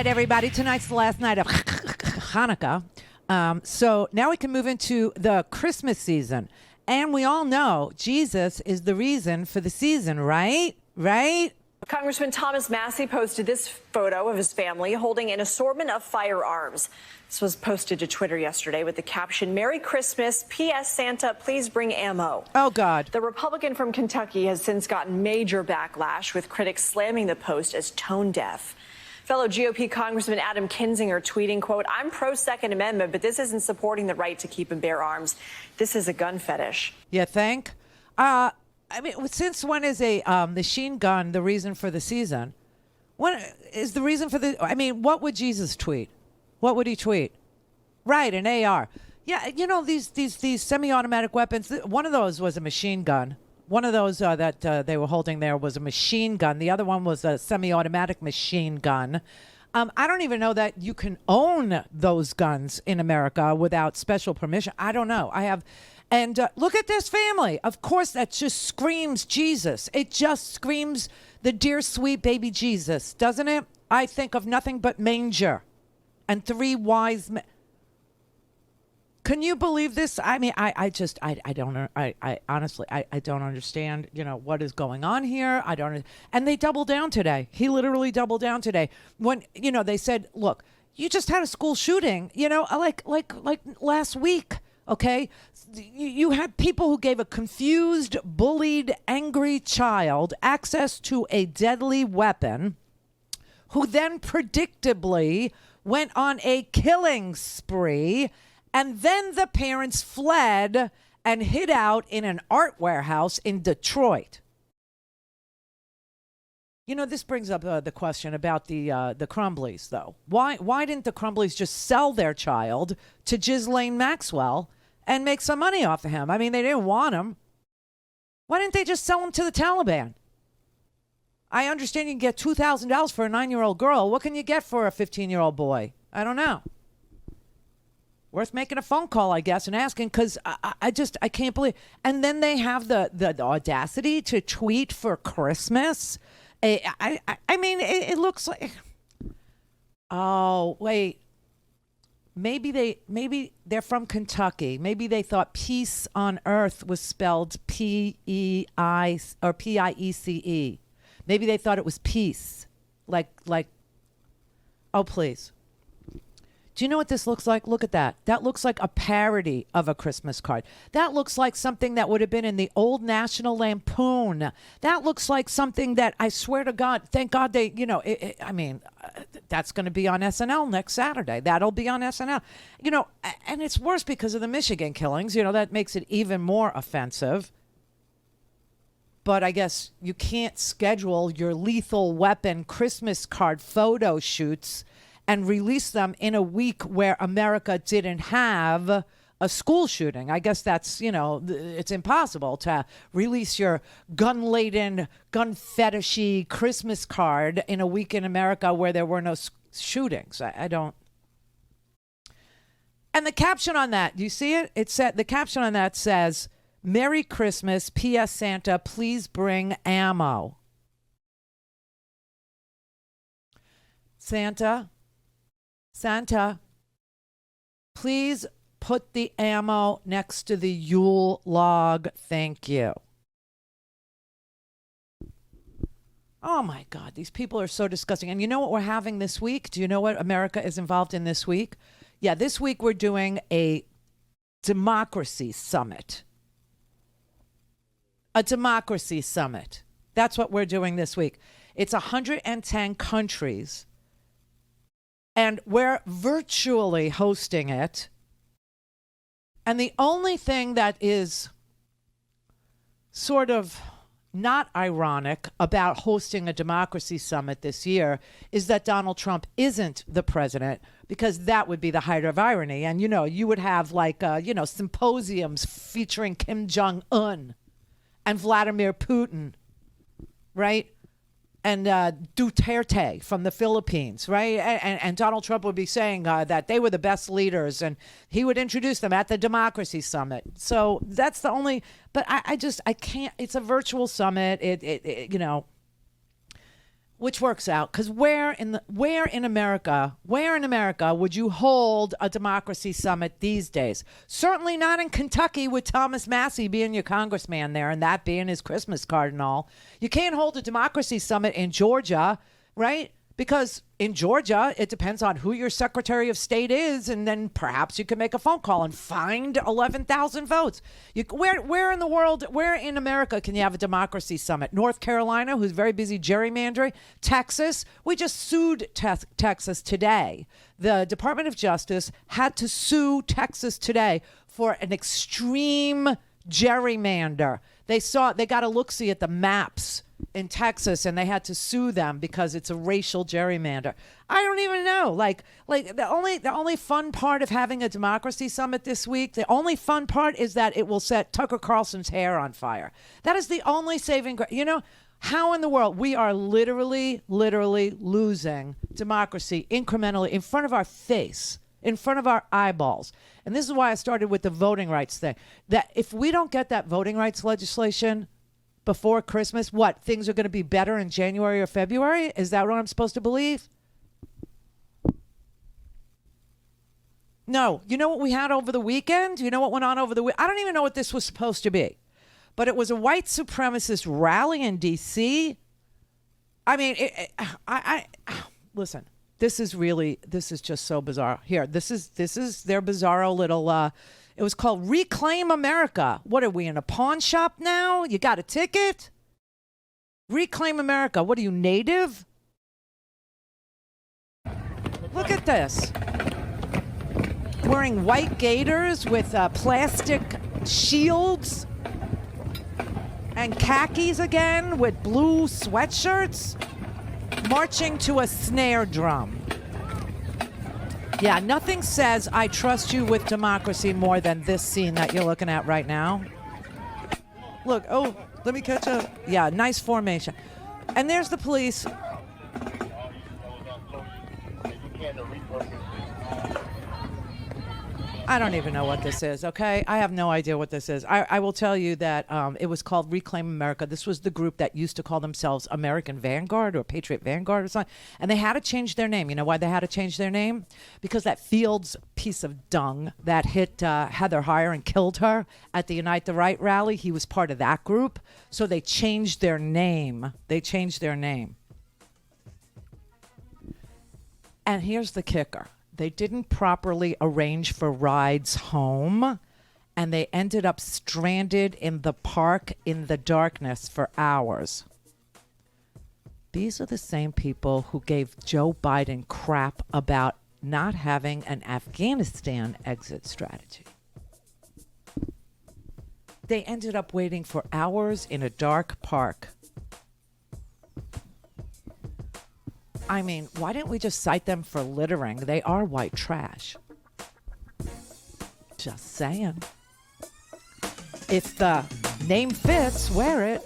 night, everybody. Tonight's the last night of Hanukkah. So now we can move into the Christmas season. And we all know Jesus is the reason for the season, right? Right? Congressman Thomas Massie posted this photo of his family holding an assortment of firearms. This was posted to Twitter yesterday with the caption, "Merry Christmas. P.S. Santa, please bring ammo." Oh, God. The Republican from Kentucky has since gotten major backlash, with critics slamming the post as tone deaf. Fellow GOP Congressman Adam Kinzinger tweeting, quote, "I'm pro-Second Amendment, but this isn't supporting the right to keep and bear arms. This is a gun fetish." You think? I mean, since when is a machine gun the reason for the season? When is the reason for the... I mean, what would Jesus tweet? What would he tweet? Right, an AR. Yeah, you know, these semi-automatic weapons, one of those was a machine gun. One of those that they were holding there was a machine gun. The other one was a semi-automatic machine gun. I don't even know that you can own those guns in America without special permission. I don't know. I have... And look at this family. Of course, that just screams Jesus. It just screams the dear, sweet baby Jesus, doesn't it? I think of nothing but manger and three wise men. Can you believe this? I mean, I honestly, I don't understand, you know, what is going on here. I don't. And they doubled down today. He literally doubled down today. When, you know, they said, look, you just had a school shooting, you know, like last week. Okay, you had people who gave a confused, bullied, angry child access to a deadly weapon, who then predictably went on a killing spree, and then the parents fled and hid out in an art warehouse in Detroit. You know, this brings up the question about the Crumbleys, though. Why didn't the Crumbleys just sell their child to Ghislaine Maxwell and make some money off of him? I mean, they didn't want him. Why didn't they just sell him to the Taliban? I understand you can get $2,000 for a 9-year-old girl. What can you get for a 15-year-old boy? I don't know. Worth making a phone call, I guess, and asking, because I can't believe. And then they have the audacity to tweet for Christmas. I mean, it looks like, oh, wait. Maybe they're from Kentucky. Maybe they thought peace on earth was spelled P-E-I or P-I-E-C-E. Maybe they thought it was peace. Like, oh, please. Do you know what this looks like? Look at that. That looks like a parody of a Christmas card. That looks like something that would have been in the old National Lampoon. That looks like something that, I swear to God, thank God they, you know, that's going to be on SNL next Saturday. That'll be on SNL. You know, and it's worse because of the Michigan killings. You know, that makes it even more offensive. But I guess you can't schedule your lethal weapon Christmas card photo shoots and release them in a week where America didn't have a school shooting. I guess that's, you know, it's impossible to release your gun-laden, gun-fetishy Christmas card in a week in America where there were no shootings. I don't. And the caption on that, do you see it? It said, the caption on that says, "Merry Christmas, P.S. Santa, please bring ammo." Santa, please put the ammo next to the Yule log. Thank you. Oh, my God. These people are so disgusting. And you know what we're having this week? Do you know what America is involved in this week? Yeah, this week we're doing a democracy summit. A democracy summit. That's what we're doing this week. It's 110 countries. And we're virtually hosting it. And the only thing that is sort of not ironic about hosting a democracy summit this year is that Donald Trump isn't the president, because that would be the height of irony. And, you know, you would have like, symposiums featuring Kim Jong-un and Vladimir Putin, right? And Duterte from the Philippines, right? And Donald Trump would be saying that they were the best leaders, and he would introduce them at the Democracy Summit. So that's the only, but I can't, it's a virtual summit. Which works out, because where in America would you hold a democracy summit these days? Certainly not in Kentucky with Thomas Massey being your congressman there and that being his Christmas card and all. You can't hold a democracy summit in Georgia, right? Because in Georgia, it depends on who your Secretary of State is, and then perhaps you can make a phone call and find 11,000 votes. Where in the world, where in America can you have a democracy summit? North Carolina, who's very busy gerrymandering. Texas, we just sued Texas today. The Department of Justice had to sue Texas today for an extreme gerrymander. They got a look-see at the maps in Texas, and they had to sue them because it's a racial gerrymander. I don't even know. Like the only fun part of having a democracy summit this week, the only fun part is that it will set Tucker Carlson's hair on fire. That is the only saving grace. You know, how in the world we are literally losing democracy incrementally in front of our face, in front of our eyeballs. And this is why I started with the voting rights thing. That if we don't get that voting rights legislation before Christmas, what, things are going to be better in January or February? Is that what I'm supposed to believe? No. You know what we had over the weekend? You know what went on over the weekend? I don't even know what this was supposed to be. But it was a white supremacist rally in D.C. I mean, listen, this is just so bizarre. Here, this is their bizarro little, it was called Reclaim America. What are we, in a pawn shop now? You got a ticket? Reclaim America. What are you, native? Look at this. Wearing white gaiters with plastic shields and khakis again with blue sweatshirts, marching to a snare drum. Yeah, nothing says I trust you with democracy more than this scene that you're looking at right now. Look, oh, let me catch up. Yeah, nice formation. And there's the police. I don't even know what this is, okay? I have no idea what this is. I will tell you that it was called Reclaim America. This was the group that used to call themselves American Vanguard or Patriot Vanguard or something. And they had to change their name. You know why they had to change their name? Because that Fields piece of dung that hit Heather Heyer and killed her at the Unite the Right rally, he was part of that group. So they changed their name. And here's the kicker. They didn't properly arrange for rides home, and they ended up stranded in the park in the darkness for hours. These are the same people who gave Joe Biden crap about not having an Afghanistan exit strategy. They ended up waiting for hours in a dark park. I mean, why didn't we just cite them for littering? They are white trash. Just saying. If the name fits, wear it.